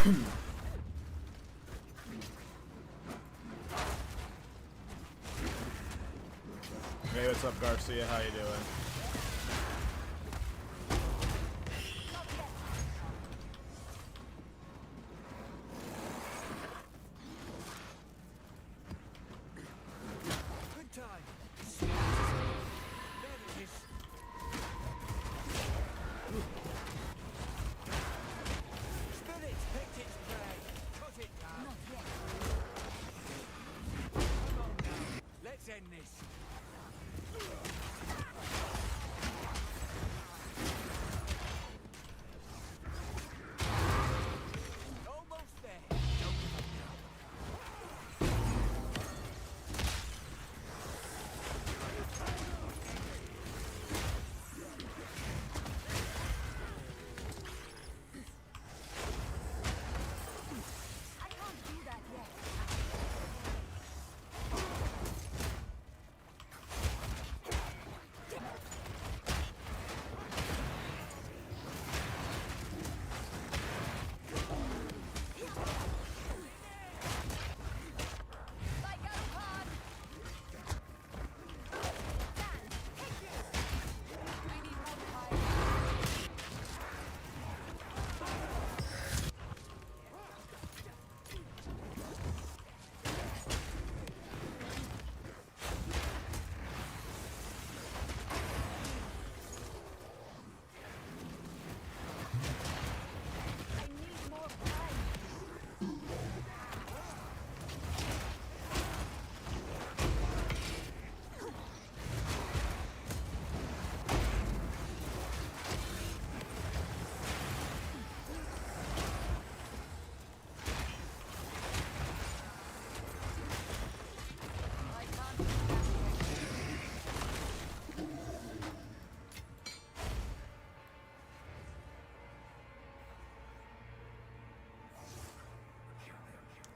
Hey, what's up, Garcia? How you doing?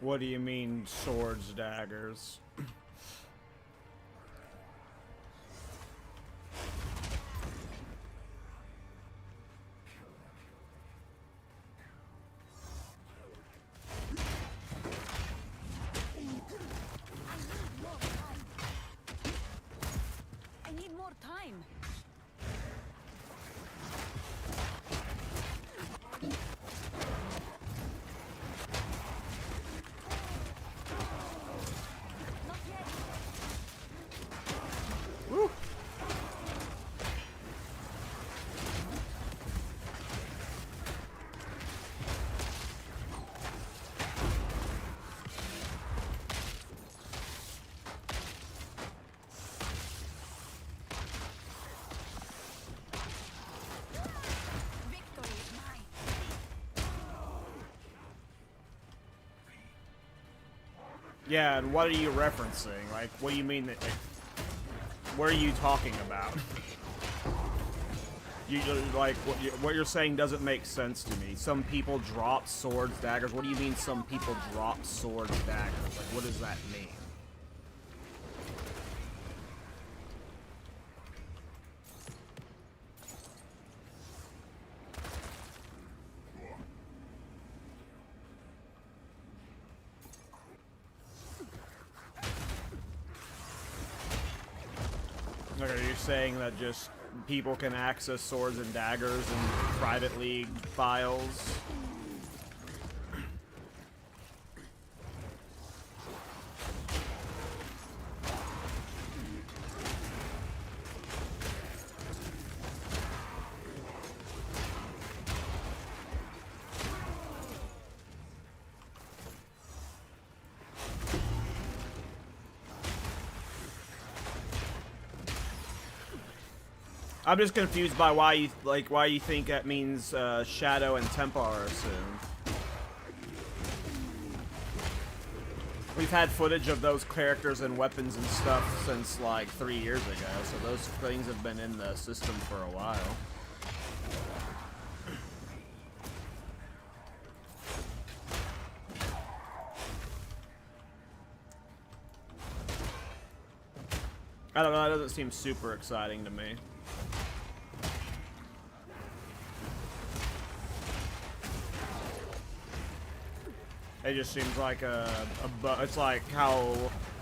What do you mean, swords, daggers? I need more time. Yeah, and what are you referencing? Like, what do you mean that, like, what are you talking about? You, like, what you're saying doesn't make sense to me. Some people drop swords, daggers. What do you mean some people drop swords, daggers? Like, what does that mean? Like, are you saying that just people can access swords and daggers in private league files? I'm just confused by why you think that means Shadow and Templar are assumed. We've had footage of those characters and weapons and stuff since like 3 years ago, so those things have been in the system for a while. I don't know, that doesn't seem super exciting to me. It just seems like it's like how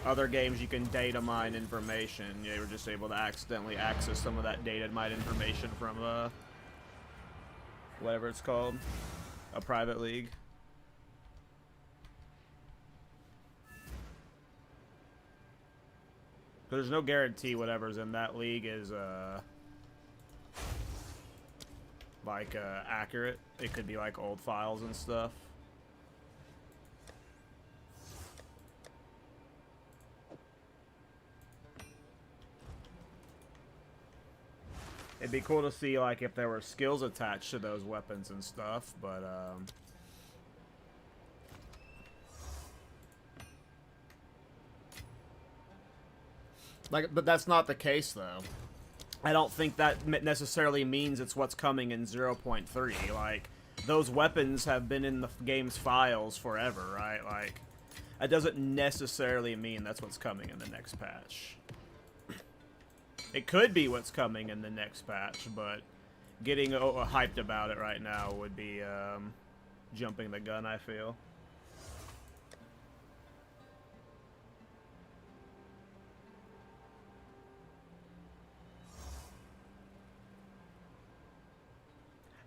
other games you can data mine information. You were just able to accidentally access some of that data mine information from whatever it's called, a private league. There's no guarantee whatever's in that league is accurate. It could be like old files and stuff. It'd be cool to see like if there were skills attached to those weapons and stuff, but but that's not the case though. I don't think that necessarily means it's what's coming in 0.3. Like, those weapons have been in the game's files forever, right? Like, that doesn't necessarily mean that's what's coming in the next patch. It could be what's coming in the next patch, but getting hyped about it right now would be jumping the gun, I feel.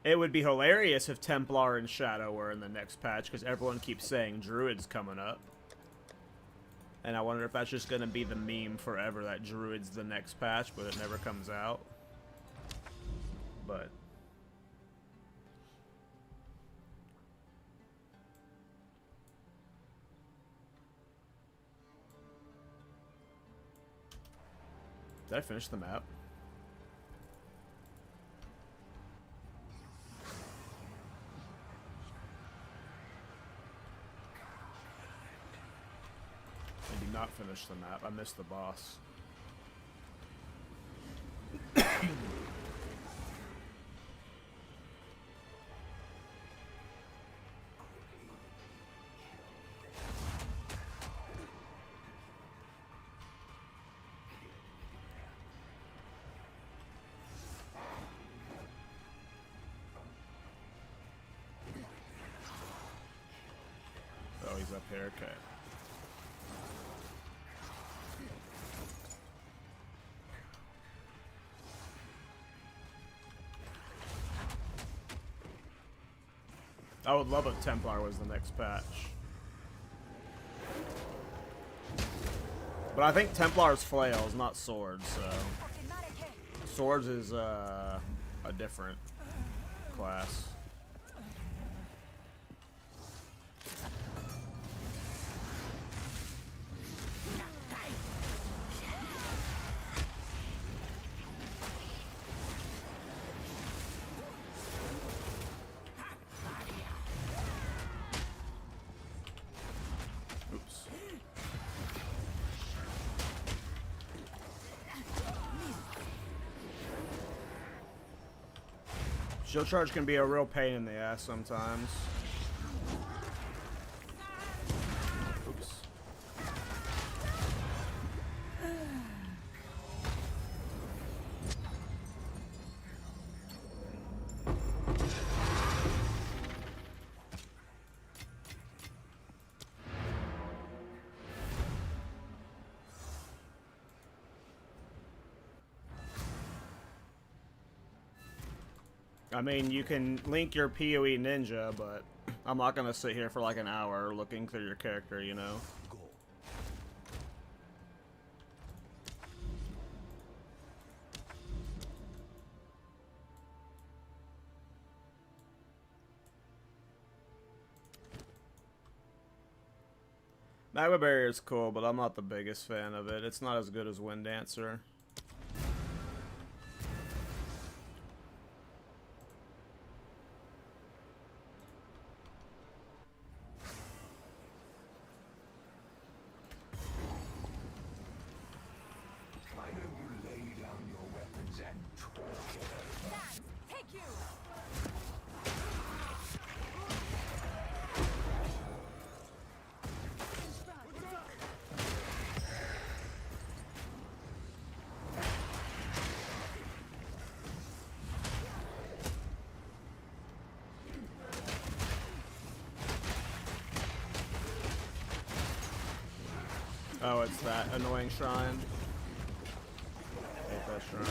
It would be hilarious if Templar and Shadow were in the next patch, because everyone keeps saying Druid's coming up. And I wonder if that's just going to be the meme forever, that Druid's the next patch, but it never comes out. But did I finish the map? I did not finish the map. I missed the boss. Oh, he's up here. Okay. I would love if Templar was the next patch. But I think Templar's flails, not swords, so... Swords is a different class. Shield charge can be a real pain in the ass sometimes. Oops. I mean, you can link your PoE ninja, but I'm not gonna sit here for like an hour looking through your character, you know? Magma Barrier is cool, but I'm not the biggest fan of it. It's not as good as Wind Dancer. Oh, it's that annoying shrine. I hate that shrine.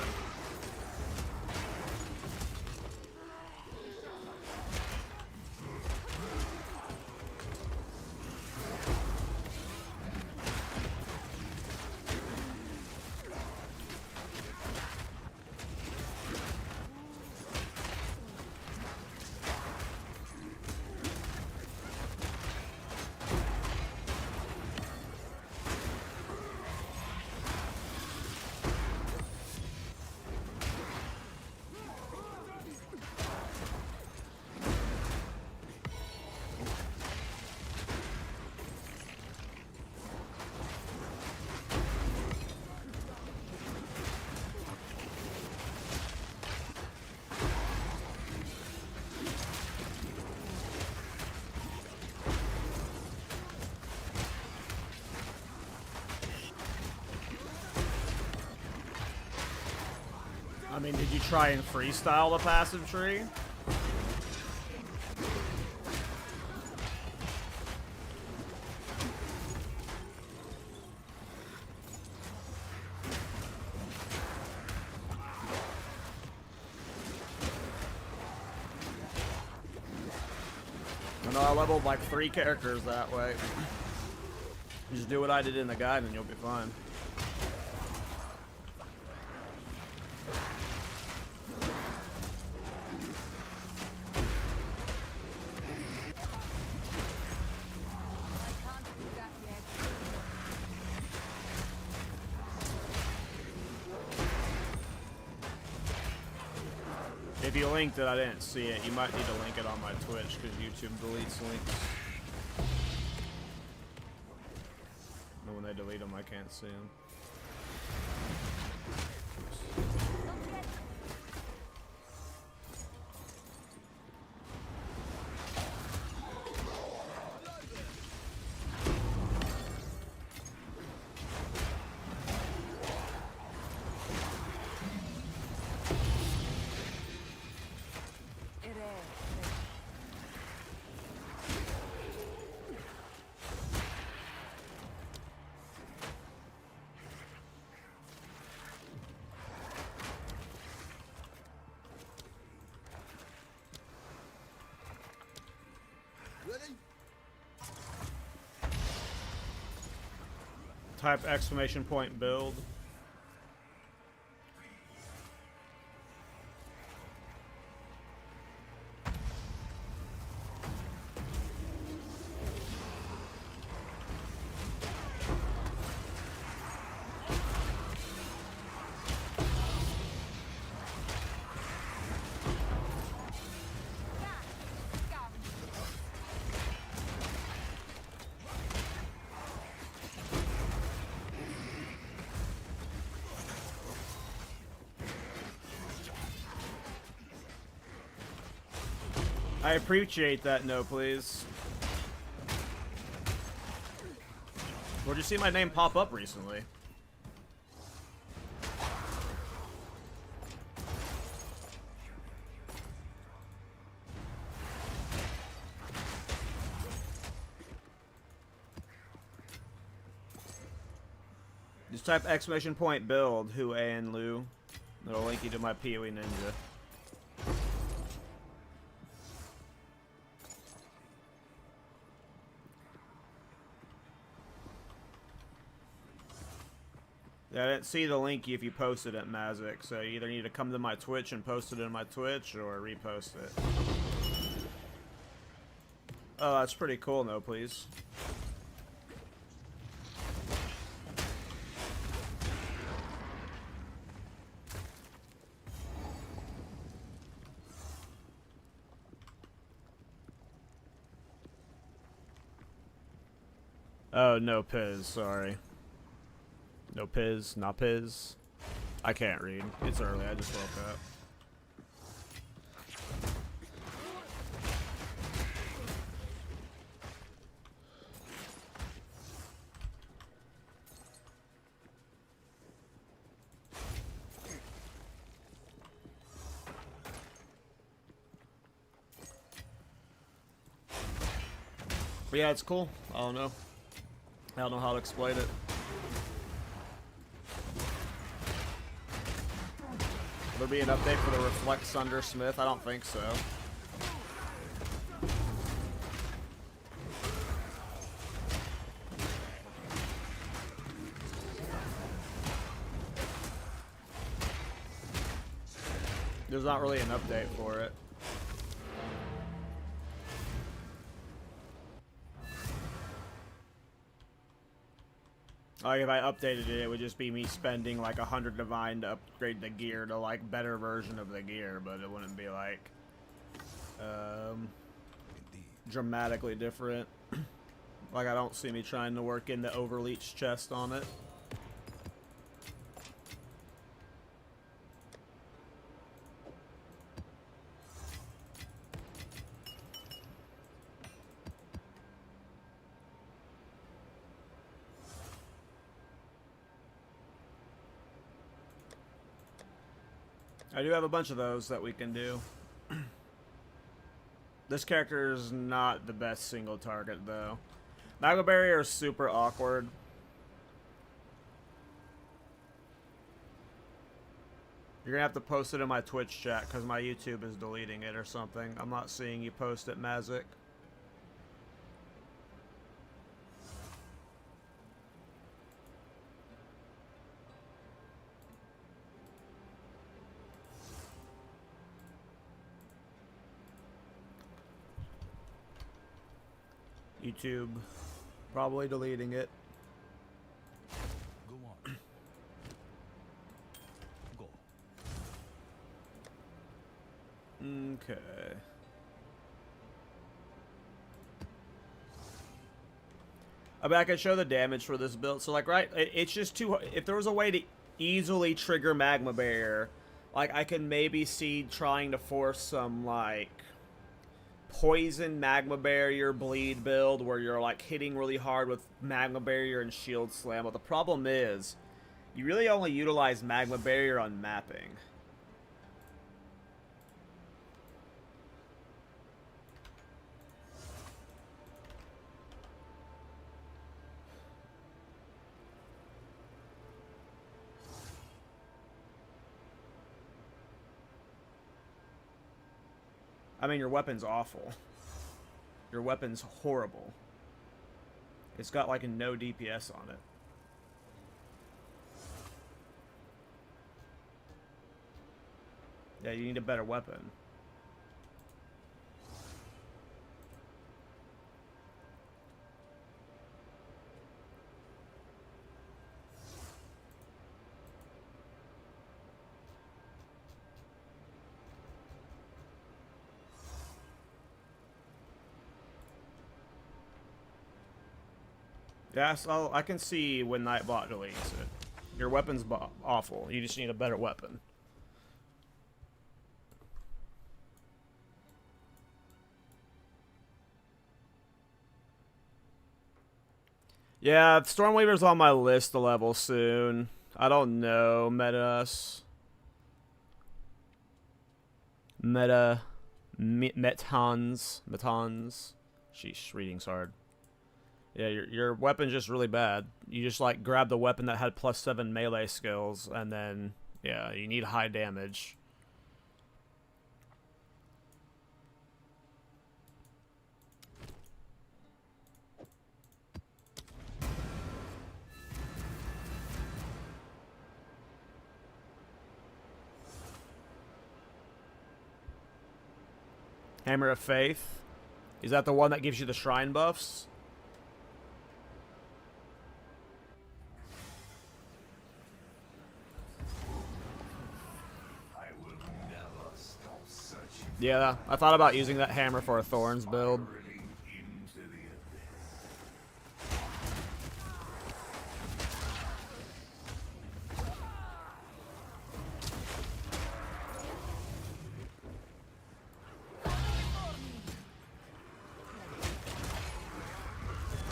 I mean, did you try and freestyle the passive tree? I know I leveled like 3 characters that way. Just do what I did in the guide and you'll be fine. If you linked it, I didn't see it. You might need to link it on my Twitch because YouTube deletes links. And when they delete them, I can't see them. Type exclamation point build. I appreciate that, no please. Where'd you see my name pop up recently? Just type exclamation point build, Hu and Lu. It'll link you to my PoE Ninja. Yeah, I didn't see the link if you posted it, Mazik, so you either need to come to my Twitch and post it in my Twitch, or repost it. Oh, that's pretty cool, no please. Oh, no Piz, sorry. No Piz, not Piz. I can't read. It's early, I just woke up. But yeah, it's cool. I don't know how to explain it. Will there be an update for the Reflect Sunder Smith? I don't think so. There's not really an update for it. Like, if I updated it, it would just be me spending like 100 divine to upgrade the gear to like better version of the gear, but it wouldn't be like dramatically different. Like, I don't see me trying to work in the overleach chest on it. I do have a bunch of those that we can do. This character is not the best single target, though. Magma Barrier is super awkward. You're gonna have to post it in my Twitch chat, because my YouTube is deleting it or something. I'm not seeing you post it, Mazik. YouTube probably deleting it. Go on. Go. Okay. I mean, I can show the damage for this build. So, like, right, it's just too... If there was a way to easily trigger Magma Barrier, like, I can maybe see trying to force some, like, poison Magma Barrier bleed build where you're, like, hitting really hard with Magma Barrier and Shield Slam. But the problem is, you really only utilize Magma Barrier on mapping. I mean, your weapon's awful. Your weapon's horrible. It's got like a no DPS on it. Yeah, you need a better weapon. Yeah, so I can see when Nightbot deletes it. Your weapon's awful. You just need a better weapon. Yeah, Stormweaver's on my list to level soon. I don't know. Metons. Sheesh, reading's hard. Yeah, your weapon's just really bad. You just, like, grab the weapon that had +7 melee skills, and then, yeah, you need high damage. Hammer of Faith. Is that the one that gives you the shrine buffs? Yeah, I thought about using that hammer for a Thorns build.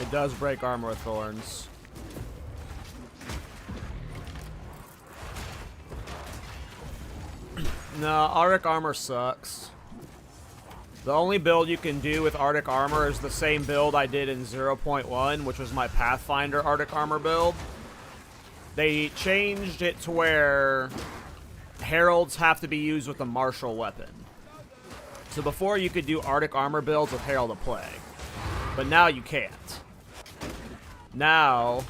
It does break armor with Thorns. No, Arctic Armor sucks. The only build you can do with Arctic Armor is the same build I did in 0.1, which was my Pathfinder Arctic Armor build. They changed it to where heralds have to be used with a martial weapon. So before you could do Arctic armor builds with Herald of Plague, but now you can't. Now,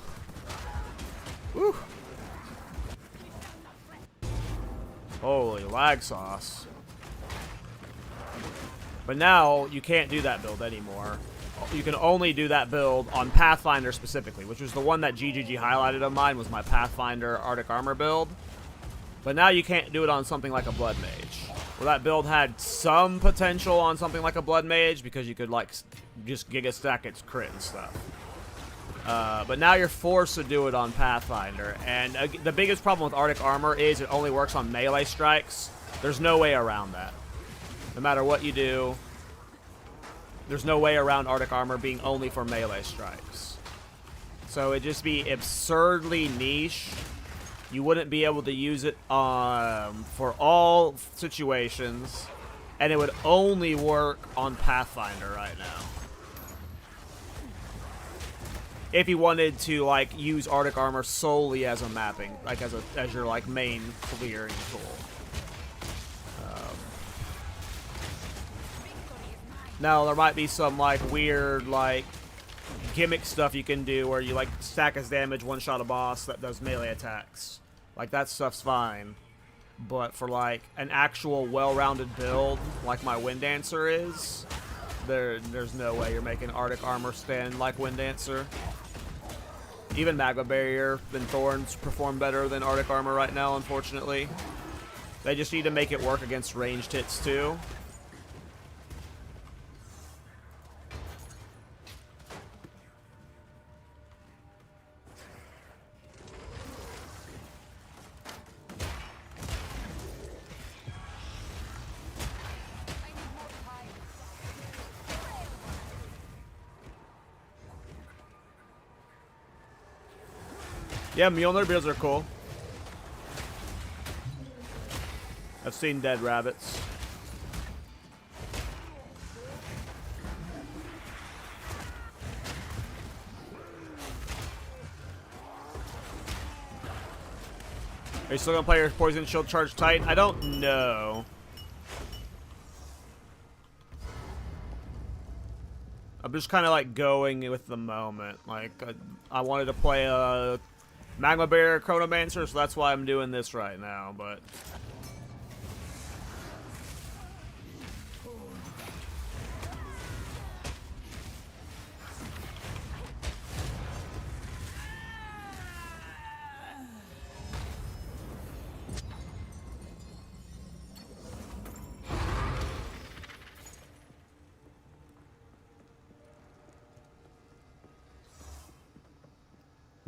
whew. Holy lag sauce. But now you can't do that build anymore. You can only do that build on Pathfinder specifically, which was the one that GGG highlighted of mine, was my Pathfinder Arctic armor build. But now you can't do it on something like a Blood Mage. Well, that build had some potential on something like a Blood Mage because you could like just Giga Stack its crit and stuff. But now you're forced to do it on Pathfinder. And the biggest problem with Arctic armor is it only works on melee strikes. There's no way around that. No matter what you do, there's no way around Arctic armor being only for melee strikes. So it'd just be absurdly niche. You wouldn't be able to use it for all situations, and it would only work on Pathfinder right now. If you wanted to like use Arctic armor solely as a mapping, like as your like main clearing tool. Now there might be some like weird like gimmick stuff you can do where you like stack as damage, one shot a boss that does melee attacks. Like that stuff's fine. But for like an actual well-rounded build like my Wind Dancer is, there's no way you're making Arctic armor stand like Wind Dancer. Even Magma Barrier and Thorns perform better than Arctic armor right now, unfortunately. They just need to make it work against ranged hits too. Yeah, Mjolnir builds are cool. I've seen dead rabbits. Are you still gonna play your Poison Shield Charge Titan? I don't know. I'm just kind of like going with the moment. Like, I wanted to play a Magma Barrier Chronomancer, so that's why I'm doing this right now, but...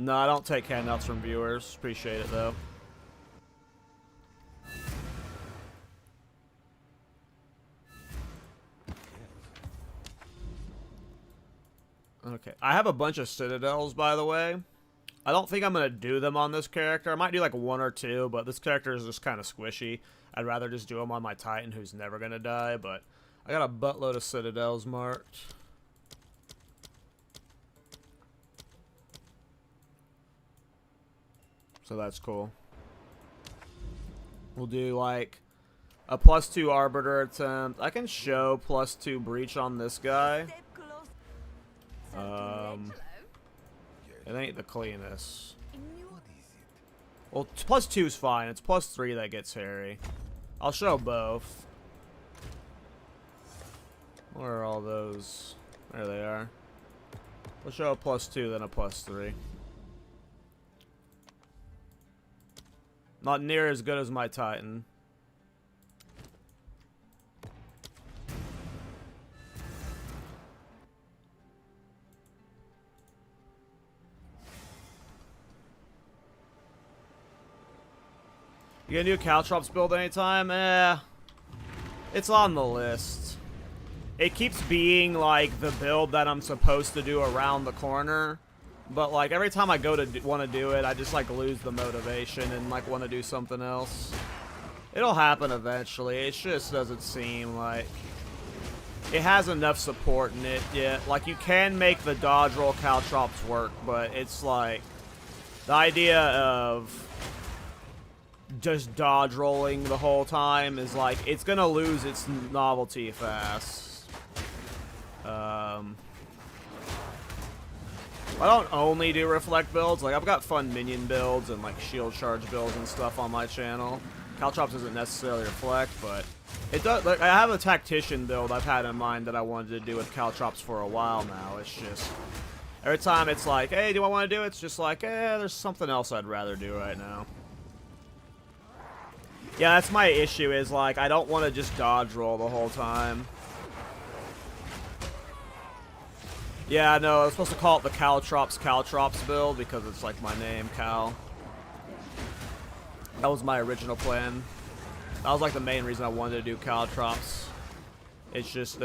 No, I don't take handouts from viewers. Appreciate it, though. Okay. I have a bunch of Citadels, by the way. I don't think I'm going to do them on this character. I might do like one or two, but this character is just kind of squishy. I'd rather just do them on my Titan, who's never going to die, but I got a buttload of Citadels marked. So that's cool. We'll do like a +2 Arbiter attempt. I can show +2 Breach on this guy. It ain't the cleanest. Well, +2 is fine. It's +3 that gets hairy. I'll show both. Where are all those? There they are. We'll show a +2, then a +3. Not near as good as my Titan. You gonna do a Caltrops build anytime? It's on the list. It keeps being like the build that I'm supposed to do around the corner. But like every time I go to want to do it, I just like lose the motivation and like want to do something else. It'll happen eventually. It just doesn't seem like it has enough support in it yet. Like you can make the dodge roll Caltrops work, but it's like The idea of just dodge rolling the whole time is like, it's gonna lose its novelty fast. I don't only do reflect builds. Like, I've got fun minion builds and like shield charge builds and stuff on my channel. KallTorak isn't necessarily reflect, but it does. Like, I have a tactician build I've had in mind that I wanted to do with KallTorak for a while now. It's just every time it's like, hey, do I want to do it? It's just like, there's something else I'd rather do right now. Yeah, that's my issue, is like, I don't want to just dodge roll the whole time. Yeah, no, I was supposed to call it the KallTorak build because it's like my name, Kal. That was my original plan. That was like the main reason I wanted to do KallTorak. It's just,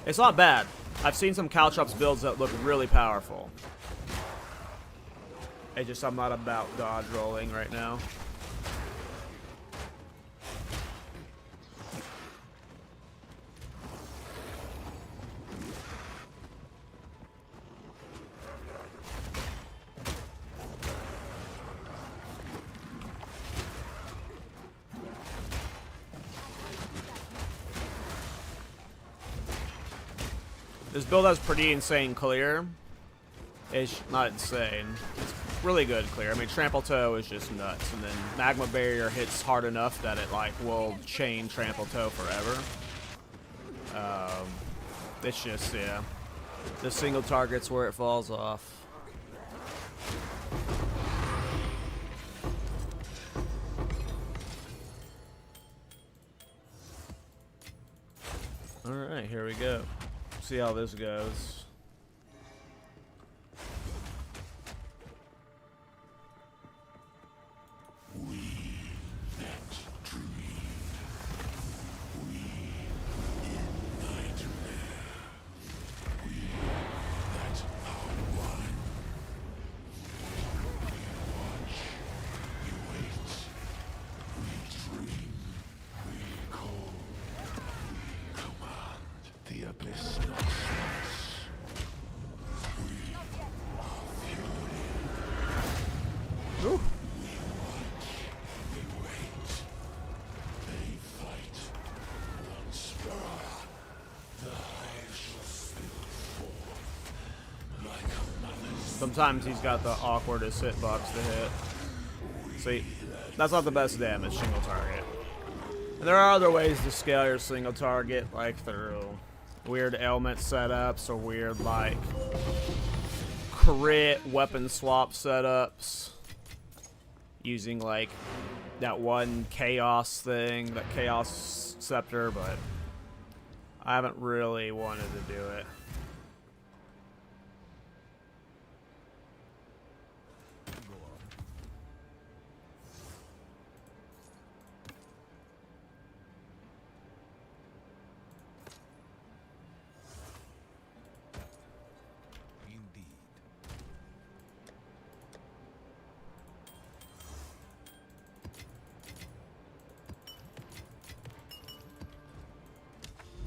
it's not bad. I've seen some KallTorak builds that look really powerful. It's just I'm not about dodge rolling right now. This build has pretty insane clear. It's not insane. It's really good clear. I mean, Trample Toe is just nuts, and then Magma Barrier hits hard enough that it like will chain Trample Toe forever. It's just, yeah, the single target's where it falls off. All right, here we go. See how this goes. Ooh. Sometimes he's got the awkwardest hitbox to hit. See, that's not the best damage, single target. And there are other ways to scale your single target, like through weird ailment setups or weird, like, crit weapon swap setups. Using, like, that one chaos thing, that chaos scepter, but I haven't really wanted to do it.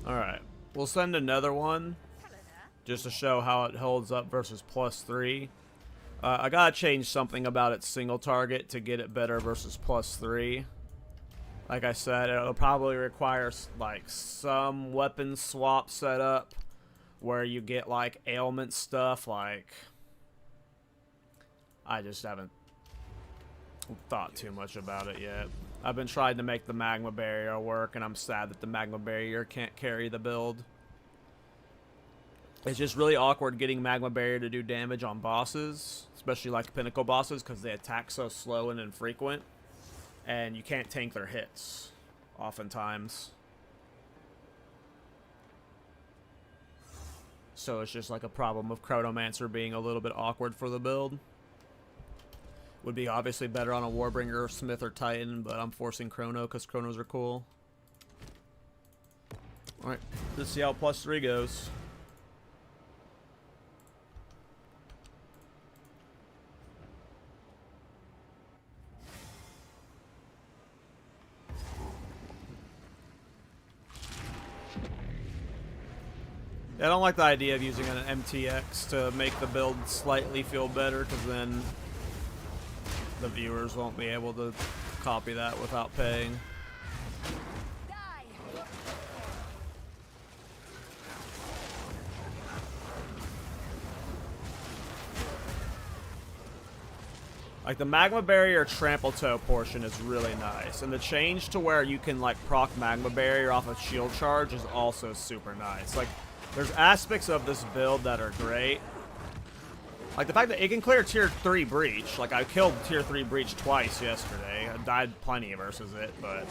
Alright, we'll send another one just to show how it holds up versus +3. I gotta change something about its single target to get it better versus +3. Like I said, it'll probably require like some weapon swap setup where you get like ailment stuff. Like, I just haven't thought too much about it yet. I've been trying to make the Magma Barrier work, and I'm sad that the Magma Barrier can't carry the build. It's just really awkward getting Magma Barrier to do damage on bosses, especially like Pinnacle bosses, because they attack so slow and infrequent, and you can't tank their hits, oftentimes. So it's just like a problem of Chronomancer being a little bit awkward for the build. Would be obviously better on a Warbringer, Smith, or Titan, but I'm forcing Chrono because Chronos are cool. Alright, let's see how +3 goes. I don't like the idea of using an MTX to make the build slightly feel better, because then the viewers won't be able to copy that without paying. Like, the Magma Barrier Trample Toe portion is really nice, and the change to where you can, like, proc Magma Barrier off of Shield Charge is also super nice. Like, there's aspects of this build that are great. Like, the fact that it can clear Tier 3 Breach. Like, I killed Tier 3 Breach twice yesterday. I died plenty versus it, but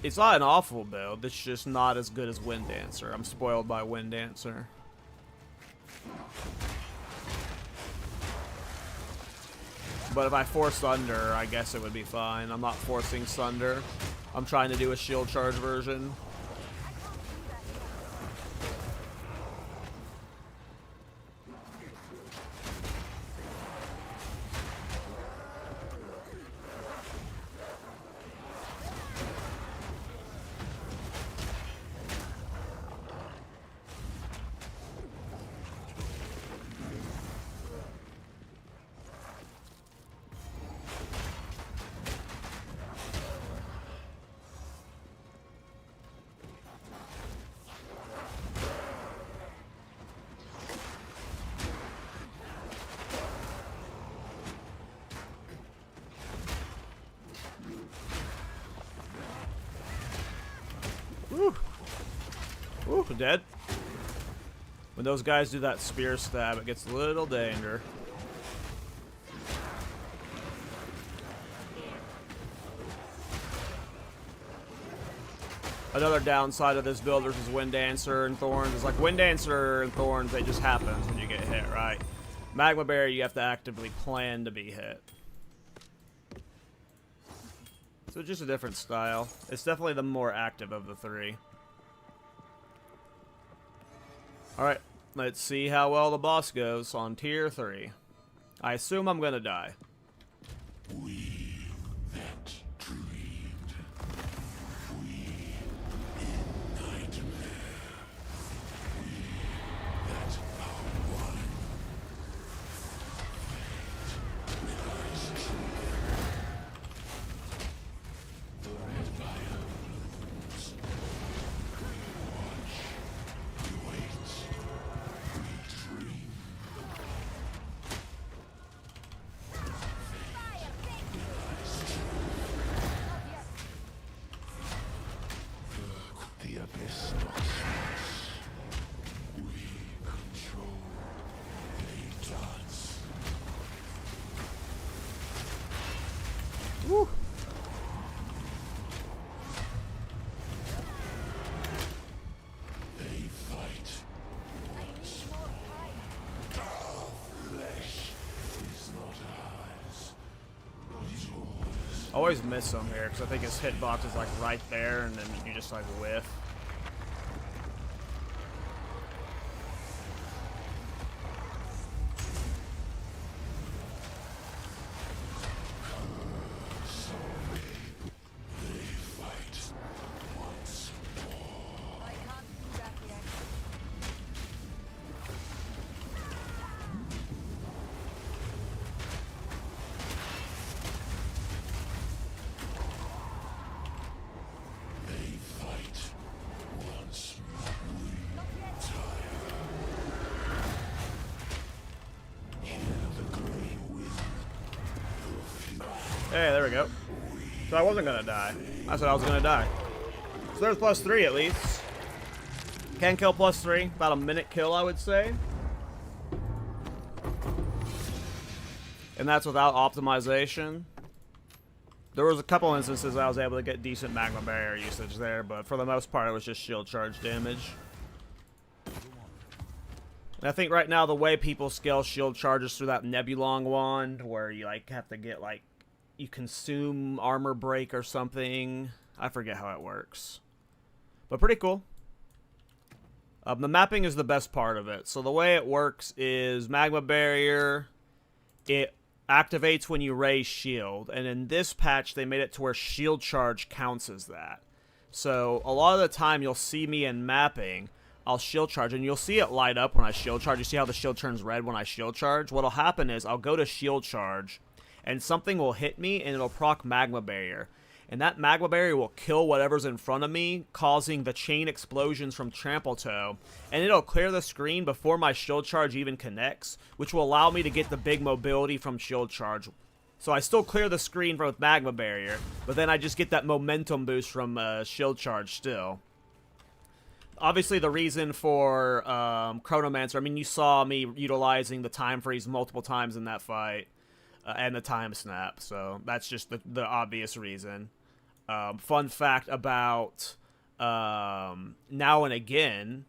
it's not an awful build. It's just not as good as Wind Dancer. I'm spoiled by Wind Dancer. But if I force Thunder, I guess it would be fine. I'm not forcing Thunder. I'm trying to do a Shield Charge version. Woo! Woo, dead. When those guys do that spear stab, it gets a little danger. Another downside of this build versus Wind Dancer and Thorns is, like, Wind Dancer and Thorns, it just happens when you get hit, right? Magma Barrier, you have to actively plan to be hit. So just a different style. It's definitely the more active of the three. Alright, let's see how well the boss goes on Tier 3. I assume I'm gonna die. We that dreamed. We in nightmare. We that are one. Fate lies true. The red fire blooms. We watch. We wait. We dream. The abyss knocks us. We control. They dance. Woo! They fight. Our flesh is not ours, but yours. I always miss him here, because I think his hitbox is, like, right there, and then you just, like, whiff. They fight once more. I can't do that yet. They fight once more. We tire. Hear the grey wind. Hey, there we go. So I wasn't gonna die. I said I was gonna die. So there's +3 at least. Can kill +3. About a minute kill, I would say. And that's without optimization. There was a couple instances I was able to get decent Magma Barrier usage there, but for the most part it was just shield charge damage. And I think right now the way people scale shield charges through that Nebulong wand, where you, like, have to get, like, you consume armor break or something. I forget how it works. But pretty cool. The mapping is the best part of it. So the way it works is Magma Barrier, it activates when you raise shield. And in this patch, they made it to where shield charge counts as that. So a lot of the time you'll see me in mapping, I'll shield charge, and you'll see it light up when I shield charge. You see how the shield turns red when I shield charge? What'll happen is I'll go to shield charge, and something will hit me, and it'll proc Magma Barrier. And that Magma Barrier will kill whatever's in front of me, causing the chain explosions from Trample Toe. And it'll clear the screen before my shield charge even connects, which will allow me to get the big mobility from shield charge. So I still clear the screen with Magma Barrier, but then I just get that momentum boost from shield charge still. Obviously, the reason for Chronomancer, I mean, you saw me utilizing the time freeze multiple times in that fight, and the time snap, so that's just the obvious reason. Fun fact about Now and Again,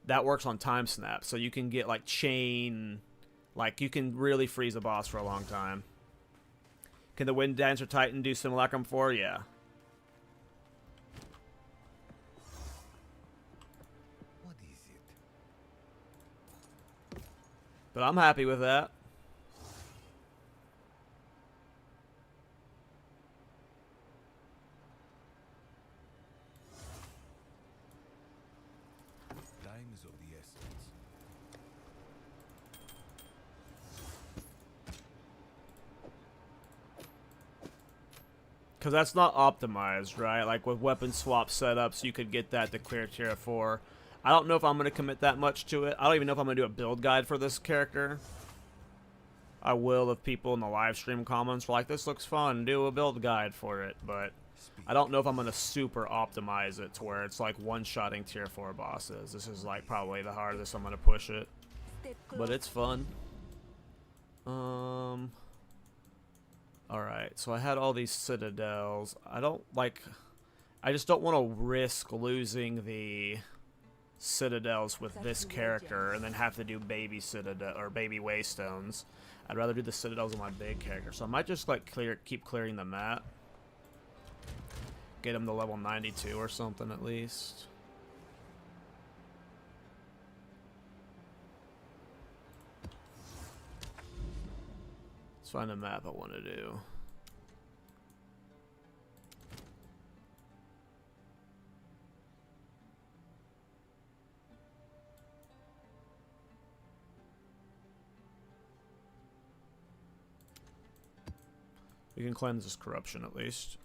that works on time snap, so you can get, like, chain, like, you can really freeze a boss for a long time. Can the Wind Dancer Titan do Simulacrum 4? Yeah. But I'm happy with that. Time is of the essence. Because that's not optimized, right? Like with weapon swap setups, you could get that to clear tier 4. I don't know if I'm going to commit that much to it. I don't even know if I'm going to do a build guide for this character. I will if people in the live stream comments were like, this looks fun, do a build guide for it. But I don't know if I'm going to super optimize it to where it's like one-shotting tier 4 bosses. This is like probably the hardest I'm going to push it. But it's fun. Alright, so I had all these citadels. I just don't want to risk losing the citadels with this character and then have to do baby citadel or baby waystones. I'd rather do the citadels with my big character, so I might just like keep clearing the map, get him to level 92 or something at least. Let's find a map I want to do. We can cleanse this corruption at least.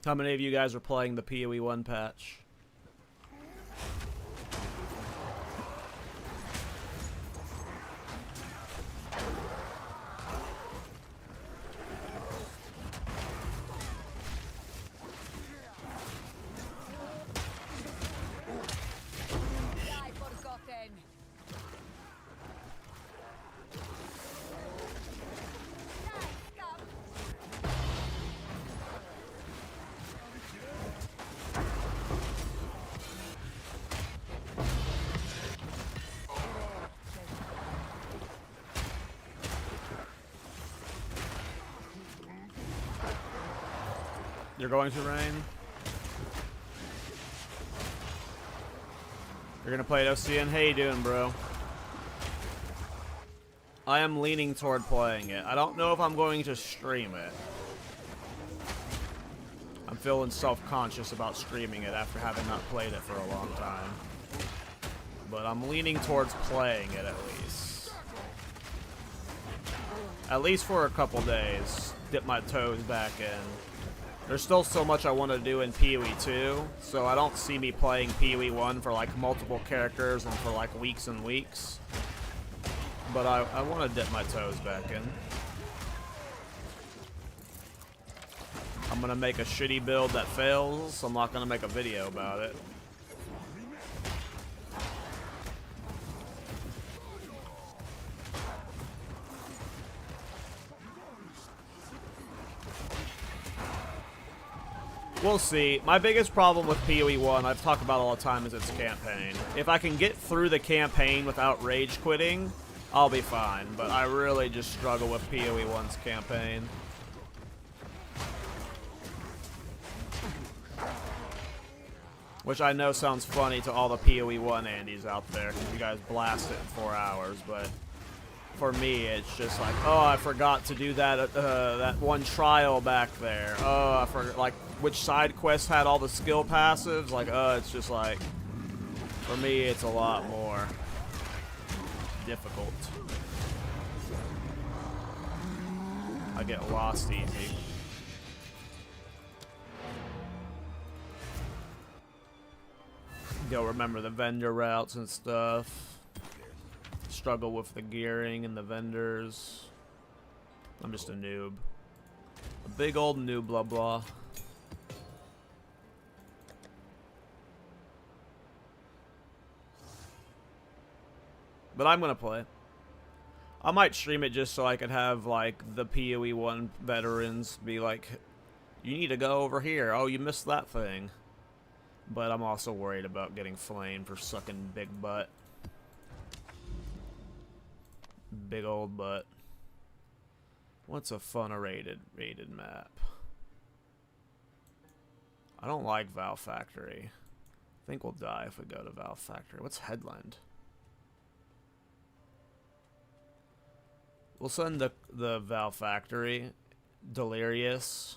How many of you guys are playing the PoE 1 patch? You're going to Rain? You're gonna play at OCN? How you doing, bro? I am leaning toward playing it. I don't know if I'm going to stream it. I'm feeling self-conscious about streaming it after having not played it for a long time. But I'm leaning towards playing it at least. At least for a couple days. Dip my toes back in. There's still so much I want to do in PoE 2, so I don't see me playing PoE 1 for like multiple characters and for like weeks and weeks. But I want to dip my toes back in. I'm going to make a shitty build that fails, so I'm not going to make a video about it. We'll see. My biggest problem with PoE 1, I've talked about all the time, is its campaign. If I can get through the campaign without rage quitting, I'll be fine. But I really just struggle with PoE 1's campaign. Which I know sounds funny to all the PoE 1 Andes out there, because you guys blast it in 4 hours, but for me, it's just like, oh, I forgot to do that that one trial back there. Oh, I forgot, like, which side quest had all the skill passives. Like, it's just like, for me, it's a lot more difficult. I get lost easy. Go remember the vendor routes and stuff. Struggle with the gearing and the vendors. I'm just a noob. A big old noob, blah blah. But I'm gonna play. I might stream it just so I could have, like, the PoE 1 veterans be like, you need to go over here. Oh, you missed that thing. But I'm also worried about getting flamed for sucking big butt. Big old butt. What's a fun rated map? I don't like Valve Factory. I think we'll die if we go to Valve Factory. What's Headland? We'll send the Valve Factory, Delirious,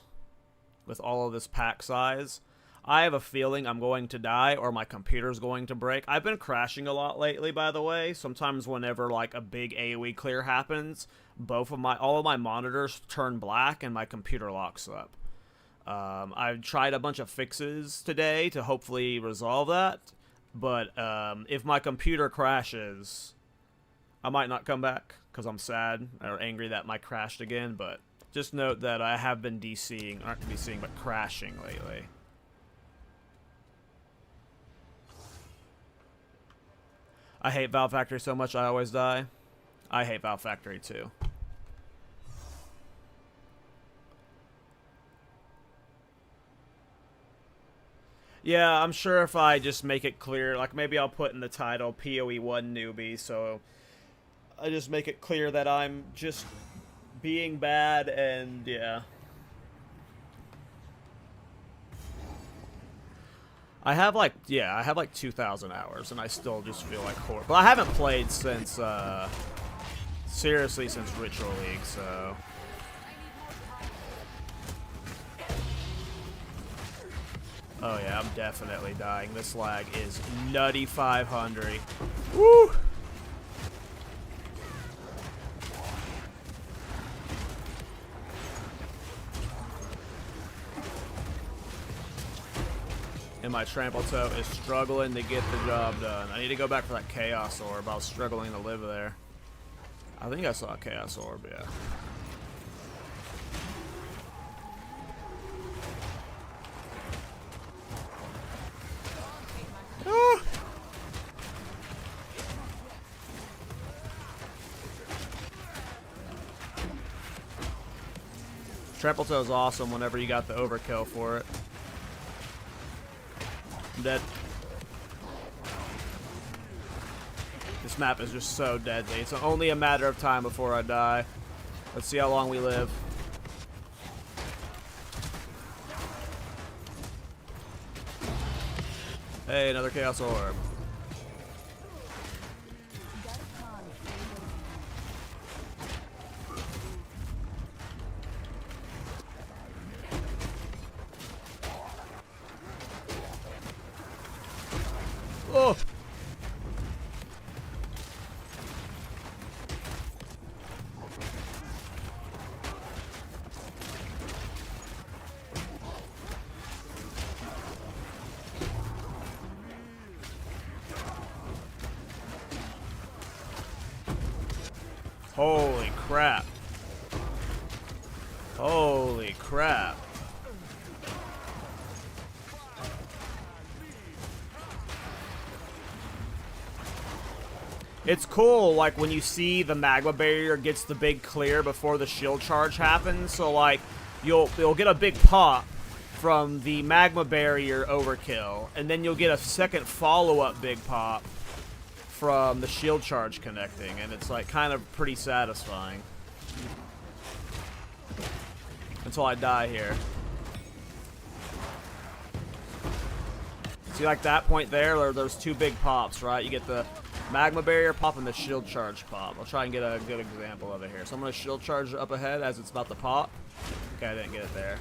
with all of this pack size. I have a feeling I'm going to die or my computer's going to break. I've been crashing a lot lately, by the way. Sometimes whenever like a big AoE clear happens, all of my monitors turn black and my computer locks up. I've tried a bunch of fixes today to hopefully resolve that, but if my computer crashes, I might not come back because I'm sad or angry that my crashed again, but just note that I have been but crashing lately. I hate Valve Factory so much I always die. I hate Valve Factory too. Yeah, I'm sure if I just make it clear, like maybe I'll put in the title PoE 1 newbie, so I just make it clear that I'm just being bad and yeah. I have like 2,000 hours and I still just feel like horrible. But I haven't played since seriously since Ritual League, so oh yeah, I'm definitely dying. This lag is nutty 500. Woo! And my Trample Toe is struggling to get the job done. I need to go back for that Chaos Orb. I was struggling to live there. I think I saw a Chaos Orb, yeah. Ah! Trample Toe is awesome whenever you got the overkill for it. I'm dead. This map is just so deadly. It's only a matter of time before I die. Let's see how long we live. Hey, another Chaos Orb. Oh! Holy crap. Holy crap. It's cool, like, when you see the Magma Barrier gets the big clear before the shield charge happens. So, like, you'll get a big pop from the Magma Barrier overkill, and then you'll get a second follow-up big pop from the shield charge connecting, and it's, like, kind of pretty satisfying. Until I die here. See, like that point there, there's two big pops, right? You get the Magma Barrier pop and the Shield Charge pop. I'll try and get a good example of it here. So I'm going to Shield Charge up ahead as it's about to pop. Okay, I didn't get it there.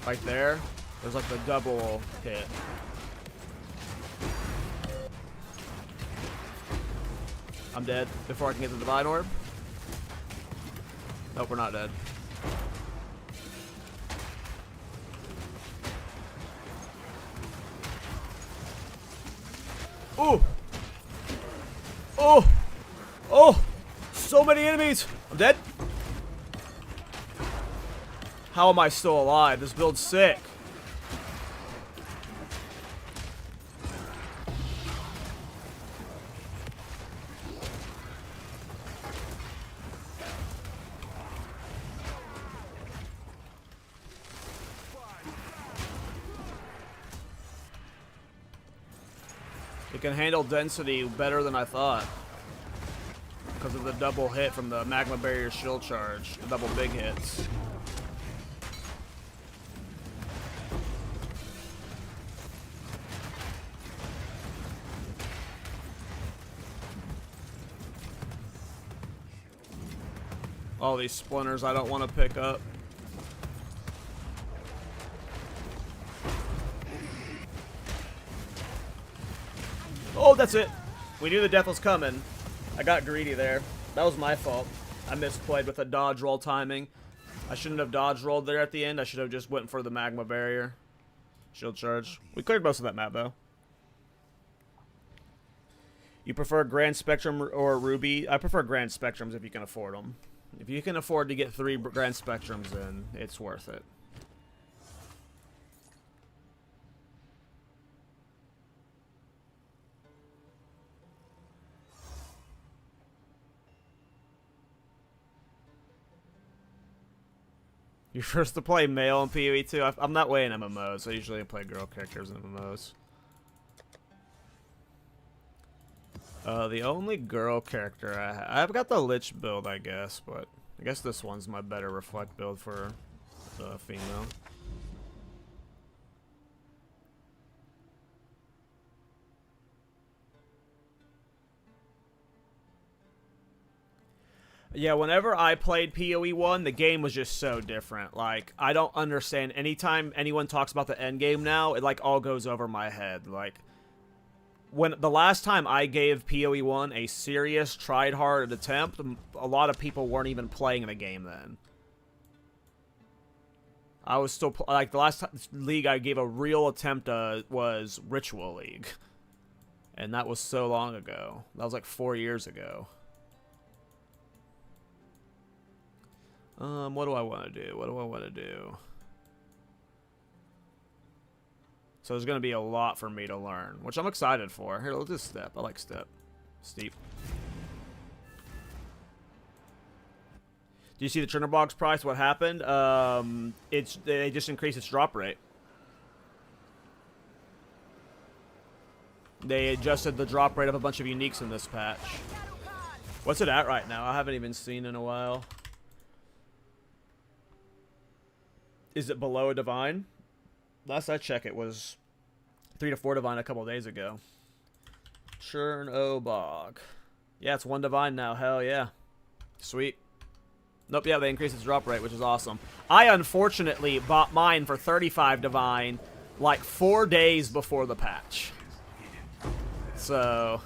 Right there, there's like the double hit. I'm dead before I can get the Divine Orb. Nope, we're not dead. Oh! Oh! Oh! So many enemies! I'm dead? How am I still alive? This build's sick. It can handle density better than I thought. Because of the double hit from the Magma Barrier Shield Charge. The double big hits. All these splinters I don't want to pick up. Oh, that's it. We knew the death was coming. I got greedy there. That was my fault. I misplayed with the dodge roll timing. I shouldn't have dodge rolled there at the end. I should have just went for the Magma Barrier. Shield Charge. We cleared most of that map, though. You prefer Grand Spectrum or Ruby? I prefer Grand Spectrums if you can afford them. If you can afford to get 3 Grand Spectrums in, it's worth it. You're first to play male in PoE too? I'm that way in MMOs. I usually play girl characters in MMOs. The only girl character I've got the Lich build, I guess, but I guess this one's my better Reflect build for the female. Yeah, whenever I played PoE 1, the game was just so different. Like, I don't understand. Anytime anyone talks about the end game now, it like all goes over my head. Like, when the last time I gave PoE 1 a serious, tried hard attempt, a lot of people weren't even playing the game then. I was still, like, the last league I gave a real attempt was Ritual League. And that was so long ago. That was like 4 years ago. What do I want to do? What do I want to do? So there's going to be a lot for me to learn, which I'm excited for. Here, let's just step. I like step. Steep. Do you see the Chernobog's price? What happened? They just increased its drop rate. They adjusted the drop rate of a bunch of uniques in this patch. What's it at right now? I haven't even seen in a while. Is it below a divine? Last I checked, it was 3 to 4 divine a couple days ago. Chernobog. Yeah, it's 1 divine now. Hell yeah. Sweet. Nope, yeah, they increased its drop rate, which is awesome. I unfortunately bought mine for 35 divine like 4 days before the patch. So,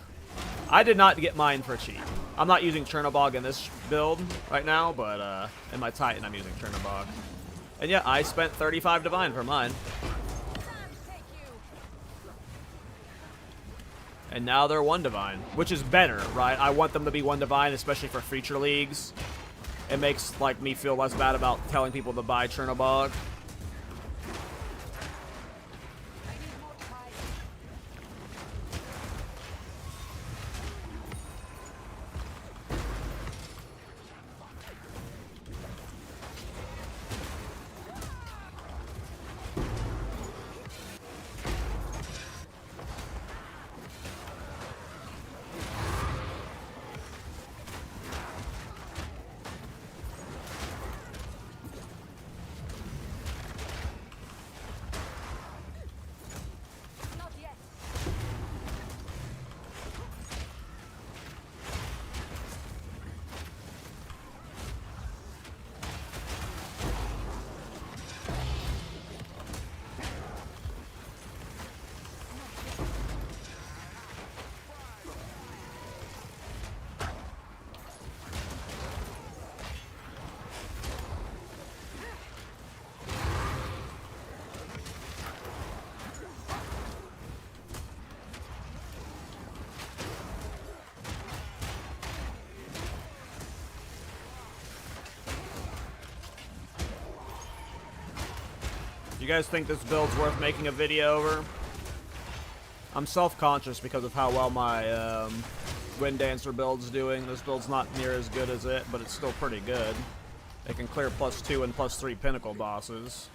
I did not get mine for cheap. I'm not using Chernobog in this build right now, but in my Titan I'm using Chernobog. And yeah, I spent 35 divine for mine. And now they're 1 divine, which is better, right? I want them to be 1 divine, especially for feature leagues. It makes like me feel less bad about telling people to buy Chernobog. You guys think this build's worth making a video over? I'm self-conscious because of how well my Wind Dancer build's doing. This build's not near as good as it, but it's still pretty good. It can clear +2 and +3 pinnacle bosses.